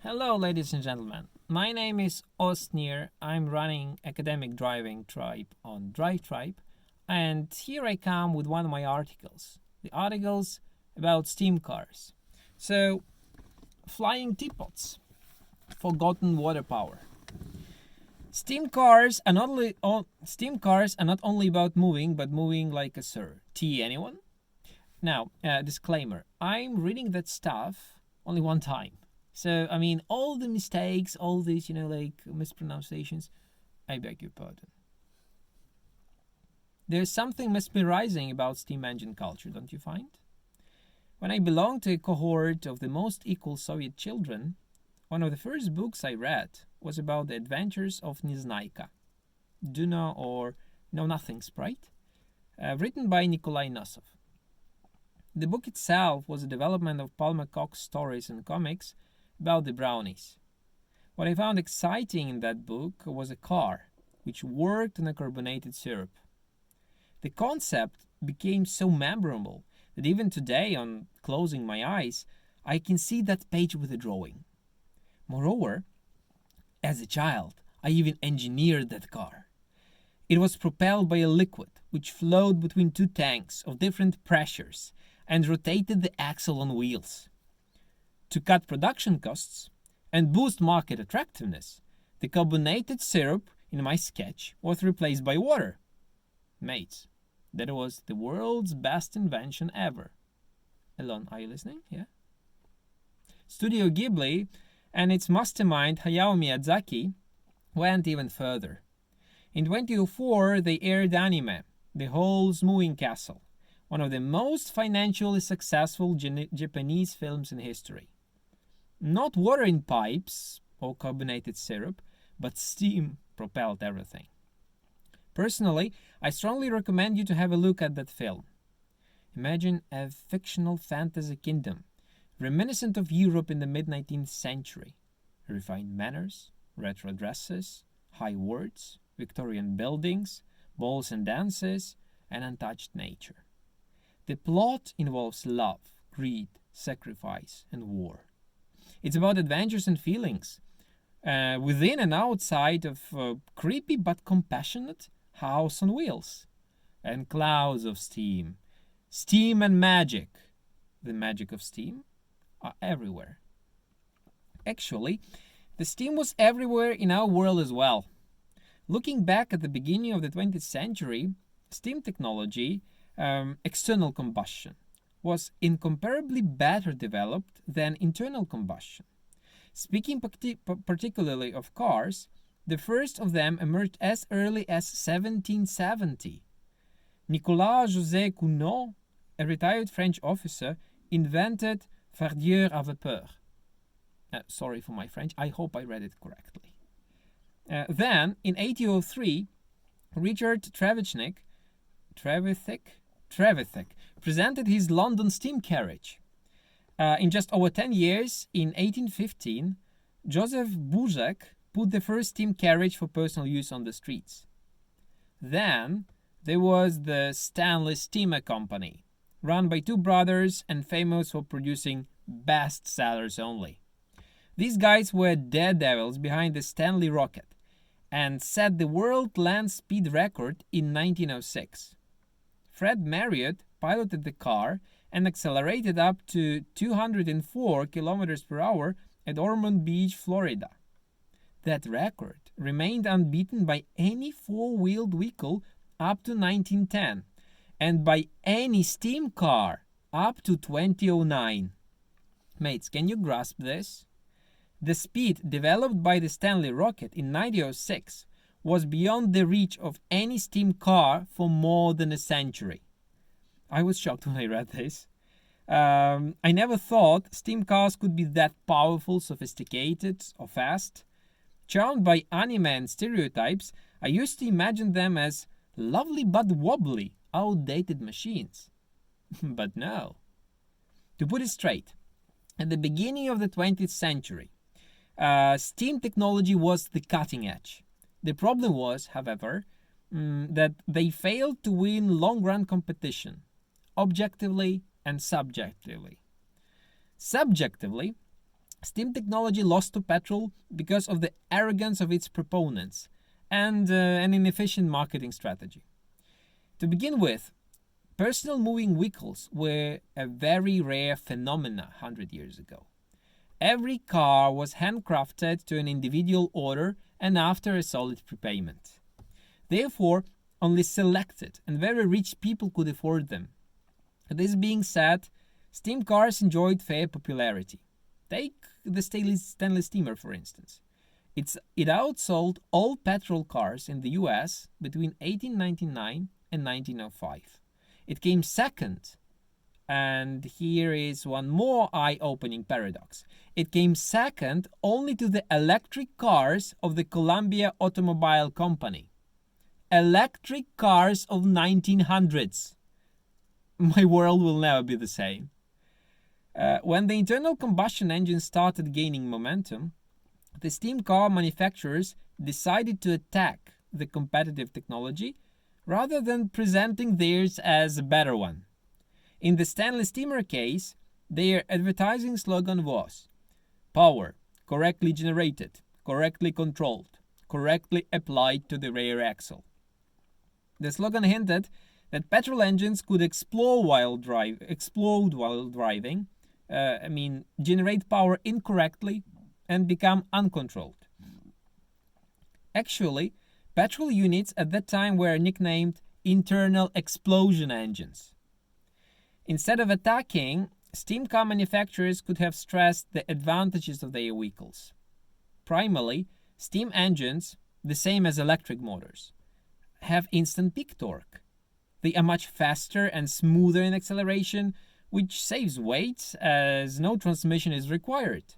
Hello, ladies and gentlemen. My name is Osnir. I'm running academic driving tribe on Drive Tribe, and here I come with one of my articles. The articles about steam cars. So, flying teapots, forgotten water power. Steam cars are not only about moving, but moving like a sir. Tea, anyone? Now, disclaimer: I'm reading that stuff only one time. So, I mean, all the mistakes, all these, mispronunciations, I beg your pardon. There's something mesmerizing about steam engine culture, don't you find? When I belonged to a cohort of the most equal Soviet children, one of the first books I read was about the adventures of Neznayka, Duna or Know Nothing Sprite, written by Nicolas-Joseph. The book itself was a development of Paul McCock's stories and comics about the brownies. What I found exciting in that book was a car which worked on a carbonated syrup. The concept became so memorable that even today, on closing my eyes, I can see that page with a drawing. Moreover, as a child, I even engineered that car. It was propelled by a liquid which flowed between two tanks of different pressures and rotated the axle on wheels. To cut production costs and boost market attractiveness, the carbonated syrup in my sketch was replaced by water. Mates, that was the world's best invention ever. Elon, are you listening? Yeah? Studio Ghibli and its mastermind Hayao Miyazaki went even further. In 2004, they aired anime, The Howl's Moving Castle, one of the most financially successful Japanese films in history. Not water in pipes or carbonated syrup, but steam propelled everything. Personally, I strongly recommend you to have a look at that film. Imagine a fictional fantasy kingdom, reminiscent of Europe in the mid-19th century. Refined manners, retro dresses, high words, Victorian buildings, balls and dances, and untouched nature. The plot involves love, greed, sacrifice, and war. It's about adventures and feelings, within and outside of a creepy but compassionate house on wheels. And clouds of steam. Steam and magic. The magic of steam are everywhere. Actually, the steam was everywhere in our world as well. Looking back at the beginning of the 20th century, steam technology, external combustion, was incomparably better developed than internal combustion. Speaking particularly of cars, the first of them emerged as early as 1770. Nicolas-Joseph Cugnot, a retired French officer, invented fardieur à vapeur. Sorry for my French, I hope I read it correctly. Then, in 1803, Richard Trevithick presented his London steam carriage. In just over 10 years, in 1815, Josef Božek put the first steam carriage for personal use on the streets. Then there was the Stanley Steamer Company, run by two brothers and famous for producing bestsellers only. These guys were daredevils behind the Stanley rocket and set the world land speed record in 1906. Fred Marriott piloted the car and accelerated up to 204 kilometers per hour at Ormond Beach, Florida. That record remained unbeaten by any four-wheeled vehicle up to 1910 and by any steam car up to 2009. Mates, can you grasp this? The speed developed by the Stanley rocket in 1906 was beyond the reach of any steam car for more than a century. I was shocked when I read this. I never thought steam cars could be that powerful, sophisticated, or fast. Charmed by anime and stereotypes, I used to imagine them as lovely but wobbly, outdated machines. But no. To put it straight, at the beginning of the 20th century, steam technology was the cutting edge. The problem was, however, that they failed to win long-run competition, objectively and subjectively. Subjectively, Steam technology lost to petrol because of the arrogance of its proponents and an inefficient marketing strategy. To begin with, personal moving vehicles were a very rare phenomenon 100 years ago. Every car was handcrafted to an individual order and after a solid prepayment. Therefore, only selected and very rich people could afford them. This being said, steam cars enjoyed fair popularity. Take the Stanley Steamer, for instance. It outsold all petrol cars in the US between 1899 and 1905. It came second, and here is one more eye-opening paradox. It came second only to the electric cars of the Columbia Automobile Company. Electric cars of 1900s. My world will never be the same. When the internal combustion engine started gaining momentum, the steam car manufacturers decided to attack the competitive technology rather than presenting theirs as a better one. In the Stanley Steamer case, their advertising slogan was "Power, correctly generated, correctly controlled, correctly applied to the rear axle." The slogan hinted that petrol engines could explode while driving, generate power incorrectly, and become uncontrolled. Actually, petrol units at that time were nicknamed internal explosion engines. Instead of attacking, steam car manufacturers could have stressed the advantages of their vehicles. Primarily, steam engines, the same as electric motors, have instant peak torque. They are much faster and smoother in acceleration, which saves weight as no transmission is required.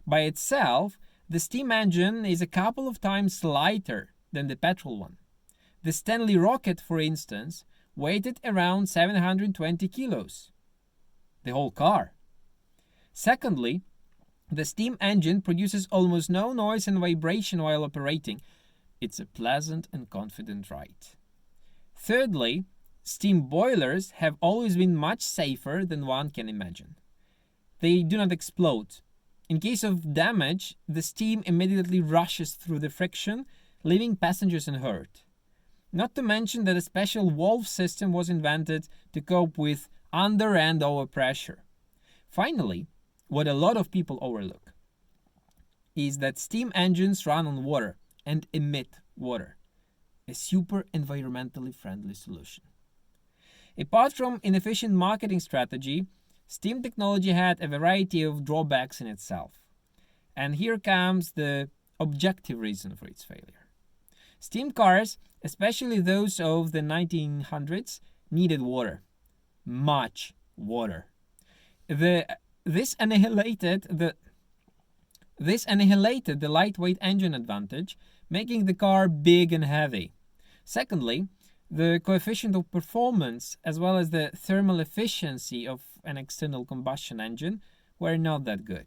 By itself, the steam engine is a couple of times lighter than the petrol one. The Stanley rocket, for instance, weighed around 720 kilos. The whole car. Secondly, the steam engine produces almost no noise and vibration while operating. It's a pleasant and confident ride. Thirdly, steam boilers have always been much safer than one can imagine. They do not explode. In case of damage, the steam immediately rushes through the friction, leaving passengers unhurt. Not to mention that a special valve system was invented to cope with under and overpressure. Finally, what a lot of people overlook is that steam engines run on water and emit water, a super environmentally friendly solution. Apart from inefficient marketing strategy, steam technology had a variety of drawbacks in itself. And here comes the objective reason for its failure. Steam cars, especially those of the 1900s, needed water. Much water. This annihilated the lightweight engine advantage, making the car big and heavy. Secondly, the coefficient of performance as well as the thermal efficiency of an external combustion engine were not that good.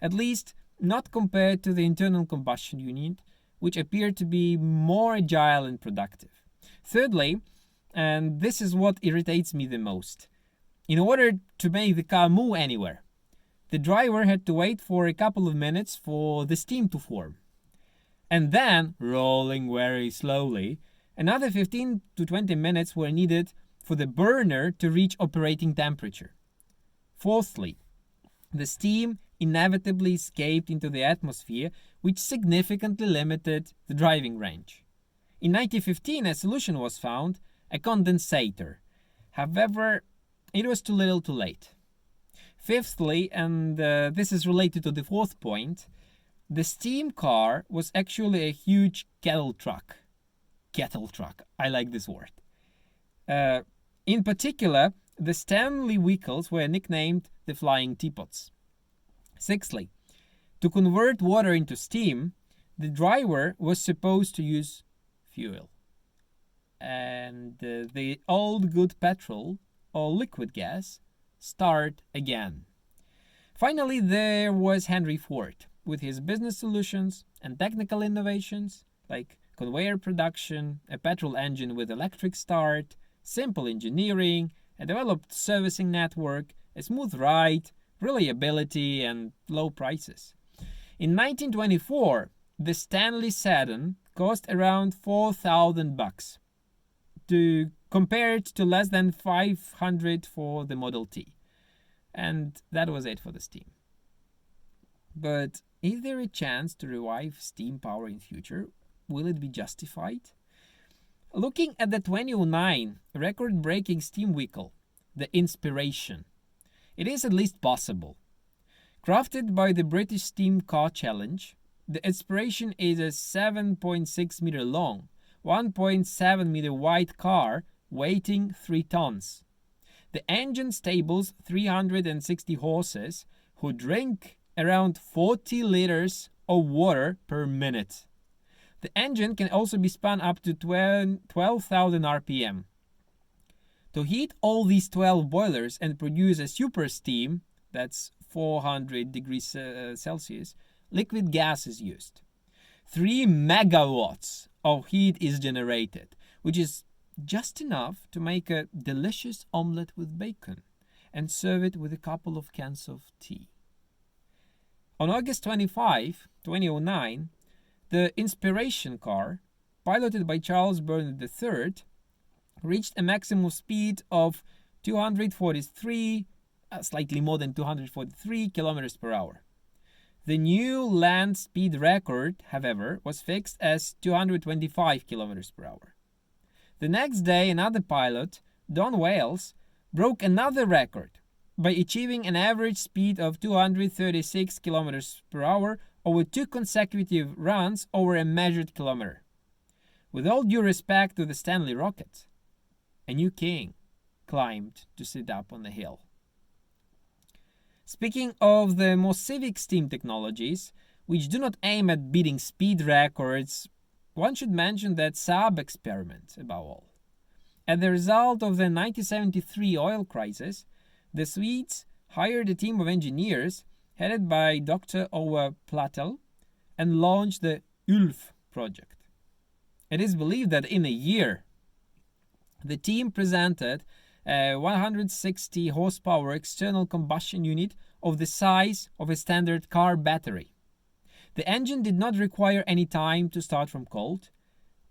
At least not compared to the internal combustion unit, which appeared to be more agile and productive. Thirdly, and this is what irritates me the most, in order to make the car move anywhere, the driver had to wait for a couple of minutes for the steam to form. And then, rolling very slowly, another 15 to 20 minutes were needed for the burner to reach operating temperature. Fourthly, the steam inevitably escaped into the atmosphere, which significantly limited the driving range. In 1915, a solution was found, a condensator. However, it was too little too late. Fifthly, and this is related to the fourth point, the steam car was actually a huge cattle truck. Cattle truck, I like this word. In particular, the Stanley vehicles were nicknamed the Flying Teapots. Sixthly, to convert water into steam, the driver was supposed to use fuel. And the old good petrol or liquid gas start again. Finally, there was Henry Ford with his business solutions and technical innovations like conveyor production, a petrol engine with electric start, simple engineering, a developed servicing network, a smooth ride, reliability, and low prices. In 1924, the Stanley sedan cost around $4,000 to compare it to less than 500 for the Model T. And that was it for the steam. But is there a chance to revive steam power in future? Will it be justified? Looking at the 2009 record-breaking steam vehicle, the Inspiration, it is at least possible. Crafted by the British Steam Car Challenge, the Inspiration is a 7.6 meter long, 1.7 meter wide car weighing 3 tons. The engine stables 360 horses who drink around 40 liters of water per minute. The engine can also be spun up to 12,000 RPM. To heat all these 12 boilers and produce a super steam, that's 400 degrees Celsius, liquid gas is used. 3 megawatts of heat is generated, which is just enough to make a delicious omelette with bacon and serve it with a couple of cans of tea. On August 25, 2009, the Inspiration car, piloted by Charles Burnett III, reached a maximum speed of 243, slightly more than 243 kilometers per hour. The new land speed record, however, was fixed as 225 kilometers per hour. The next day, another pilot, Don Wales, broke another record by achieving an average speed of 236 kilometers per hour over 2 consecutive runs over a measured kilometer. With all due respect to the Stanley rocket, a new king climbed to sit up on the hill. Speaking of the more civic steam technologies, which do not aim at beating speed records, one should mention that Saab experiment above all. As the result of the 1973 oil crisis, the Swedes hired a team of engineers headed by Dr. Ove Plattel and launched the ULF project. It is believed that in a year, the team presented a 160 horsepower external combustion unit of the size of a standard car battery. The engine did not require any time to start from cold.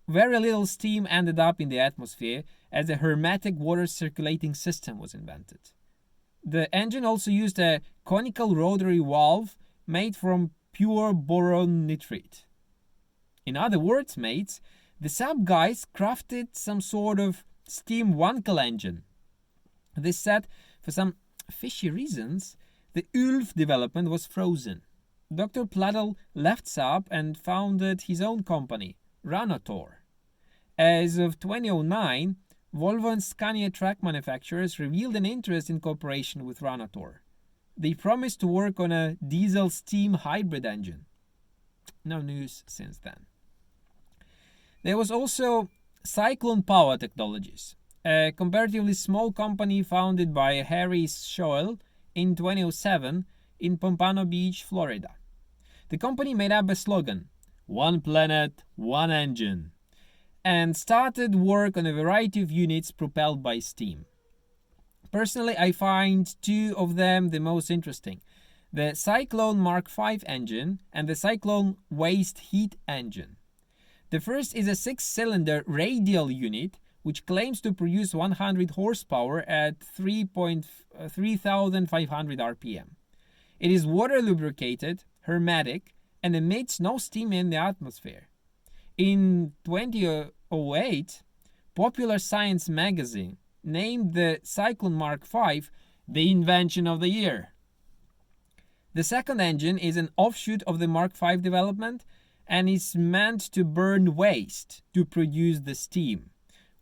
Very little steam ended up in the atmosphere as a hermetic water circulating system was invented. The engine also used a conical rotary valve made from pure boron nitrate. In other words, mates, the Saab guys crafted some sort of steam Wankel engine. This said, for some fishy reasons, the ULF development was frozen. Dr. Plattel left Saab and founded his own company, Ranotor. As of 2009, Volvo and Scania truck manufacturers revealed an interest in cooperation with Ranotor. They promised to work on a diesel-steam hybrid engine. No news since then. There was also Cyclone Power Technologies, a comparatively small company founded by Harry Schoell in 2007 in Pompano Beach, Florida. The company made up a slogan, "One planet, one engine," and started work on a variety of units propelled by steam. Personally, I find 2 of them the most interesting, the Cyclone Mark V engine and the Cyclone Waste Heat engine. The first is a 6-cylinder radial unit which claims to produce 100 horsepower at 3,500 RPM. It is water lubricated, hermetic, and emits no steam in the atmosphere. In 2008, Popular Science magazine named the Cyclone Mark V the invention of the year. The second engine is an offshoot of the Mark V development and is meant to burn waste to produce the steam.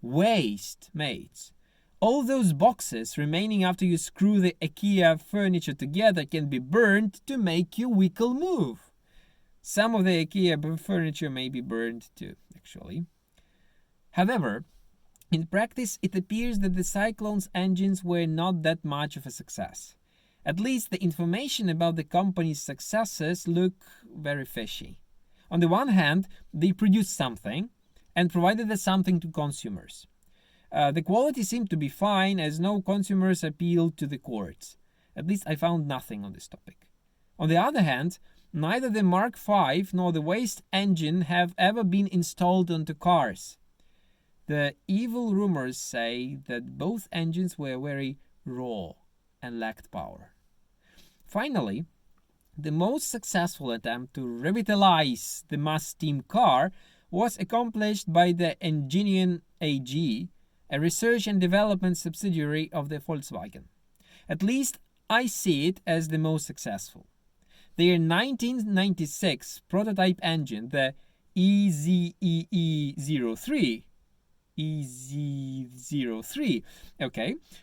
Waste, mates. All those boxes remaining after you screw the IKEA furniture together can be burned to make your vehicle move. Some of the IKEA furniture may be burned too, actually. However, in practice, it appears that the Cyclone's engines were not that much of a success. At least the information about the company's successes look very fishy. On the one hand, they produced something and provided the something to consumers. The quality seemed to be fine as no consumers appealed to the courts. At least I found nothing on this topic. On the other hand, neither the Mark V nor the waste engine have ever been installed onto cars. The evil rumors say that both engines were very raw and lacked power. Finally, the most successful attempt to revitalise the mass steam car was accomplished by the Enginion AG, a research and development subsidiary of the Volkswagen. At least I see it as the most successful. Their 1996 prototype engine, the EZEE03,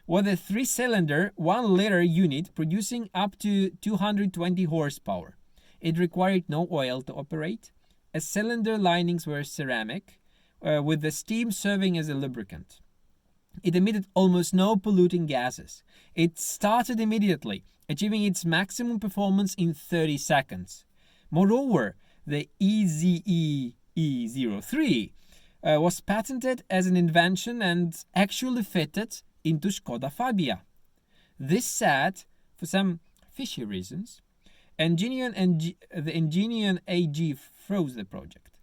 was a 3-cylinder, 1-liter unit producing up to 220 horsepower. It required no oil to operate. As cylinder linings were ceramic, with the steam serving as a lubricant. It emitted almost no polluting gases. It started immediately, achieving its maximum performance in 30 seconds. Moreover, the EZEE03 was patented as an invention and actually fitted into Skoda Fabia. This said, for some fishy reasons, the Enginion AG froze the project.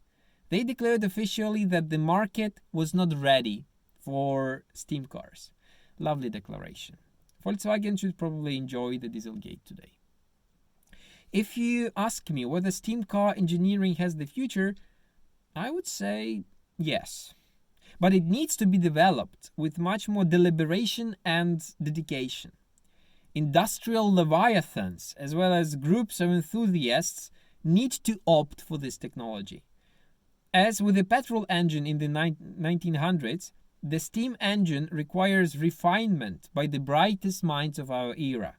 They declared officially that the market was not ready for steam cars. Lovely declaration. Volkswagen should probably enjoy the Dieselgate today. If you ask me whether steam car engineering has the future, I would say yes. But it needs to be developed with much more deliberation and dedication. Industrial leviathans, as well as groups of enthusiasts, need to opt for this technology. As with the petrol engine in the 1900s, the steam engine requires refinement by the brightest minds of our era.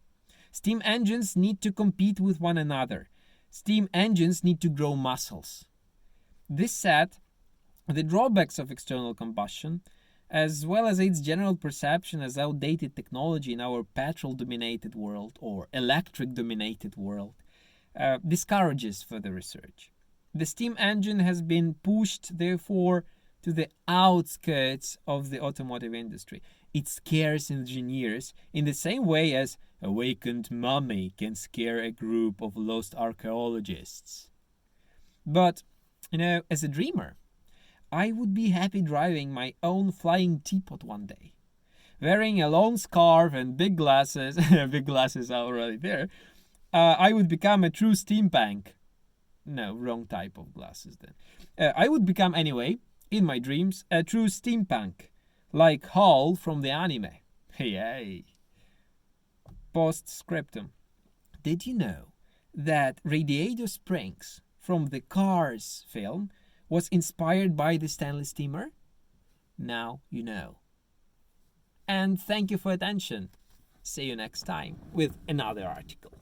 Steam engines need to compete with one another. Steam engines need to grow muscles. This said, the drawbacks of external combustion, as well as its general perception as outdated technology in our petrol-dominated world or electric-dominated world, discourages further research. The steam engine has been pushed, therefore, to the outskirts of the automotive industry. It scares engineers in the same way as awakened mummy can scare a group of lost archaeologists. But, as a dreamer, I would be happy driving my own flying teapot one day. Wearing a long scarf and big glasses, big glasses are already there, I would become a true steampunk. No, wrong type of glasses then. I would become, anyway, in my dreams, a true steampunk, like Hall from the anime. Hey. Postscriptum. Did you know that Radiator Springs from the Cars film was inspired by the Stanley Steamer? Now you know. And thank you for attention. See you next time with another article.